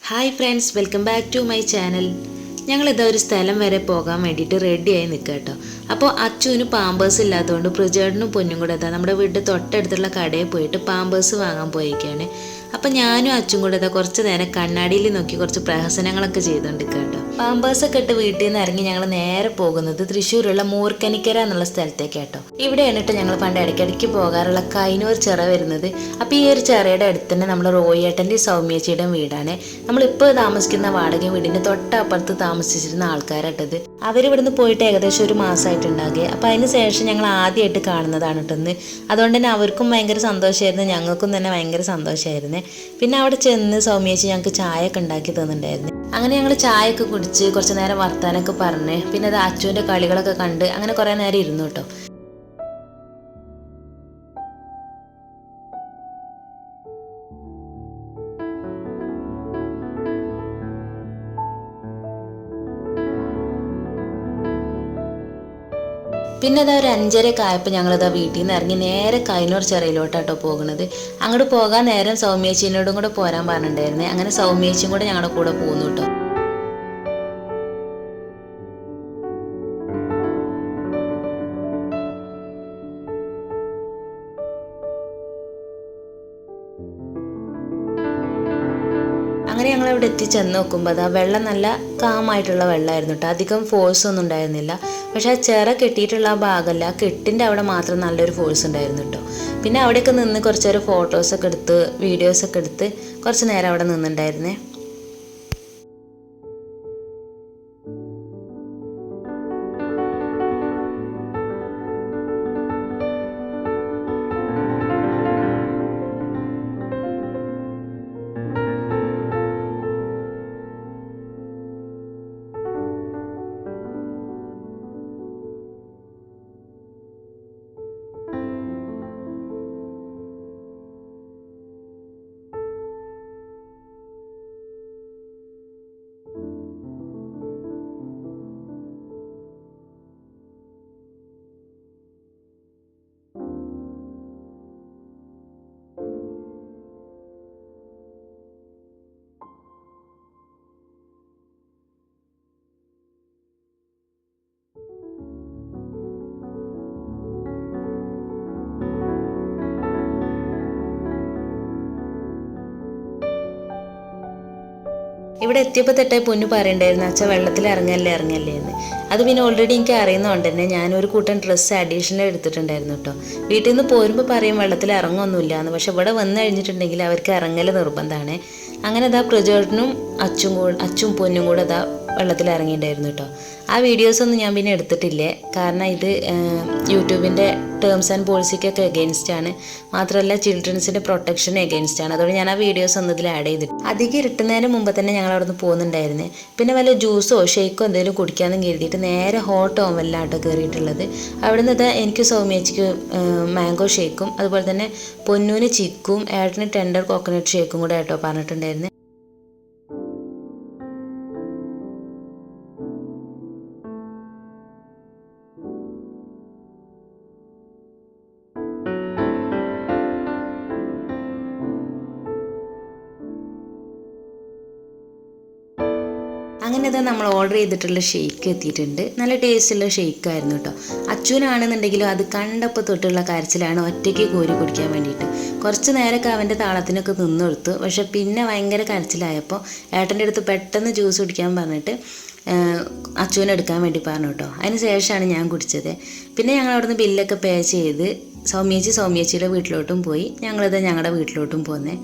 Hi friends, welcome back to my channel. ഞങ്ങളിതാ ഒരു സ്ഥലം വരെ പോകാൻ വേണ്ടിയിട്ട് റെഡിയായി നിൽക്കുക കേട്ടോ. അപ്പോൾ അച്ചുവിന് പാമ്പേഴ്സ് ഇല്ലാത്തതുകൊണ്ട് പ്രജേട്ടനും പൊന്നും കൂടെ നമ്മുടെ വീടിൻ്റെ തൊട്ടടുത്തുള്ള കടയിൽ പോയിട്ട് പാമ്പേഴ്സ് വാങ്ങാൻ പോയിരിക്കുകയാണ്. അപ്പം ഞാനും അച്ചും കൂടെ കുറച്ച് നേരം കണ്ണാടിയിൽ നോക്കി കുറച്ച് പ്രഹസനങ്ങളൊക്കെ ചെയ്തുകൊണ്ടിരിക്കുക കേട്ടോ. പാമ്പേഴ്സൊക്കെ ഇട്ട് വീട്ടിൽ നിന്ന് ഇറങ്ങി ഞങ്ങൾ നേരെ പോകുന്നത് തൃശ്ശൂരുള്ള മൂർക്കനിക്കര എന്നുള്ള സ്ഥലത്തേക്ക് കേട്ടോ. ഇവിടെയാണ് കേട്ടോ ഞങ്ങൾ പണ്ട് ഇടയ്ക്കിടയ്ക്ക് പോകാറുള്ള കൈനൂർ ചിറ വരുന്നത്. അപ്പോൾ ഈ ഒരു ചിറയുടെ അടുത്ത് തന്നെ നമ്മുടെ റോയേട്ടൻ്റെ സൗമ്യച്ചിയുടെ വീടാണ്. നമ്മളിപ്പോൾ താമസിക്കുന്ന വാടക വീടിൻ്റെ തൊട്ടപ്പുറത്ത് താമസിച്ചിരുന്ന ആൾക്കാരായിട്ടത്. അവരിവിടുന്ന് പോയിട്ട് ഏകദേശം ഒരു മാസമായിട്ടുണ്ടാകുക. അപ്പോൾ അതിന് ശേഷം ഞങ്ങൾ ആദ്യമായിട്ട് കാണുന്നതാണ് കേട്ടത്. അതുകൊണ്ട് തന്നെ അവർക്കും ഭയങ്കര സന്തോഷമായിരുന്നു, ഞങ്ങൾക്കും തന്നെ ഭയങ്കര സന്തോഷമായിരുന്നു. പിന്നെ അവിടെ ചെന്ന് സൗമ്യേച്ചി ഞങ്ങൾക്ക് ചായ ഒക്കെ ഉണ്ടാക്കി തന്നിട്ടുണ്ടായിരുന്നു. അങ്ങനെ ഞങ്ങൾ ചായ ഒക്കെ കുടിച്ച് കുറച്ച് നേരം വർത്താനൊക്കെ പറഞ്ഞ് പിന്നെ അത് അച്ചുവിൻ്റെ കളികളൊക്കെ കണ്ട് അങ്ങനെ കുറേ നേരം ഇരുന്നു കേട്ടോ. പിന്നെ അതാ ഒരു 5:30 ആയപ്പോൾ ഞങ്ങളിതാ വീട്ടിൽ നിന്ന് ഇറങ്ങി നേരെ കൈനൂർ ചിറയിലോട്ടാട്ടോ പോകുന്നത്. അങ്ങോട്ട് പോകാൻ നേരം സൗമ്യേച്ചിനോടും കൂടെ പോരാൻ പറഞ്ഞിട്ടുണ്ടായിരുന്നേ. അങ്ങനെ സൗമ്യേച്ചിയും കൂടെ ഞങ്ങളുടെ കൂടെ പോകുന്നു കേട്ടോ. അങ്ങനെ ഞങ്ങൾ അവിടെ എത്തിച്ചെന്ന് നോക്കുമ്പോൾ അതാ വെള്ളം നല്ല കാമായിട്ടുള്ള വെള്ളമായിരുന്നു കേട്ടോ. അധികം ഫോഴ്സ് ഒന്നും ഉണ്ടായിരുന്നില്ല. പക്ഷെ ആ ചിറ കെട്ടിയിട്ടുള്ള ആ ഭാഗമല്ല, കെട്ടിൻ്റെ അവിടെ മാത്രം നല്ലൊരു ഫോഴ്സ് ഉണ്ടായിരുന്നു കേട്ടോ. പിന്നെ അവിടെയൊക്കെ നിന്ന് കുറച്ച് നേരം ഫോട്ടോസൊക്കെ എടുത്ത് വീഡിയോസൊക്കെ എടുത്ത് കുറച്ച് നേരം അവിടെ നിന്നുണ്ടായിരുന്നേ. ഇവിടെ എത്തിയപ്പോൾ തൊട്ടേ പൊന്നു പറയണ്ടായിരുന്നു, അച്ഛാ വെള്ളത്തിൽ ഇറങ്ങല്ലേ എന്ന്. അത് പിന്നെ ഓൾറെഡി എനിക്ക് അറിയുന്നതുകൊണ്ട് തന്നെ ഞാനൊരു കൂട്ടം ഡ്രസ്സ് അഡീഷണൽ എടുത്തിട്ടുണ്ടായിരുന്നു കേട്ടോ. വീട്ടിൽ നിന്ന് പോരുമ്പോൾ പറയും വെള്ളത്തിൽ ഇറങ്ങൊന്നുമില്ല എന്ന്. പക്ഷെ ഇവിടെ വന്നു കഴിഞ്ഞിട്ടുണ്ടെങ്കിൽ അവർക്ക് ഇറങ്ങൽ നിർബന്ധമാണ്. അങ്ങനെ അതാ പ്രജോട്ടനും അച്ചും പൊന്നും കൂടെ അതാ വെള്ളത്തിൽ ഇറങ്ങിയിട്ടുണ്ടായിരുന്നു കേട്ടോ. ആ വീഡിയോസൊന്നും ഞാൻ പിന്നെ എടുത്തിട്ടില്ലേ, കാരണം ഇത് യൂട്യൂബിൻ്റെ ടേംസ് ആൻഡ് പോളിസിക്കൊക്കെ എഗെയിൻസ്റ്റ് ആണ്. മാത്രമല്ല ചിൽഡ്രൻസിൻ്റെ പ്രൊട്ടക്ഷന് എഗെയിൻസ്റ്റ് ആണ്. അതുകൊണ്ട് ഞാൻ ആ വീഡിയോസ് ഒന്നും ഇതിൽ ആഡ് ചെയ്തിട്ട് അധികം ഇരുട്ടുന്നതിന് മുമ്പ് തന്നെ ഞങ്ങൾ അവിടെ നിന്ന് പോകുന്നുണ്ടായിരുന്നേ. പിന്നെ വല്ല ജ്യൂസോ ഷേക്കോ എന്തെങ്കിലും കുടിക്കാമെന്ന് കരുതിയിട്ട് നേരെ ഹോട്ട് ഓവനിലാട്ടോ കയറിയിട്ടുള്ളത്. അവിടെ നിന്ന് എനിക്ക് സൗമ്യേച്ചിക്ക് മാംഗോ ഷേക്കും അതുപോലെ തന്നെ പൊന്നൂന് ചിക്കും ഏട്ടന് ടെൻഡർ കോക്കനട്ട് ഷേക്കും കൂടെ ആട്ടോ പറഞ്ഞിട്ടുണ്ടായിരുന്നു. അങ്ങനെ ഇതാ നമ്മൾ ഓർഡർ ചെയ്തിട്ടുള്ള ഷേക്ക് എത്തിയിട്ടുണ്ട്. നല്ല ടേസ്റ്റുള്ള ഷേക്കായിരുന്നു കേട്ടോ. അച്ഛനാണെന്നുണ്ടെങ്കിലും അത് കണ്ടപ്പോൾ തൊട്ടുള്ള കരച്ചിലാണ്, ഒറ്റയ്ക്ക് കോരി കുടിക്കാൻ വേണ്ടിയിട്ട്. കുറച്ച് നേരമൊക്കെ അവൻ്റെ താളത്തിനൊക്കെ നിന്നെടുത്തു. പക്ഷെ പിന്നെ ഭയങ്കര കരച്ചിലായപ്പോൾ ഏട്ടൻ്റെ അടുത്ത് പെട്ടെന്ന് ജ്യൂസ് കുടിക്കാൻ പറഞ്ഞിട്ട് അച്ഛനെടുക്കാൻ വേണ്ടി പറഞ്ഞു കേട്ടോ. അതിന് ശേഷമാണ് ഞാൻ കുടിച്ചത്. പിന്നെ ഞങ്ങൾ അവിടുന്ന് ബില്ലൊക്കെ പേ ചെയ്ത് സൗമ്യേച്ചിയുടെ വീട്ടിലോട്ടും പോയി. ഞങ്ങളിത് ഞങ്ങളുടെ വീട്ടിലോട്ടും പോന്നേ.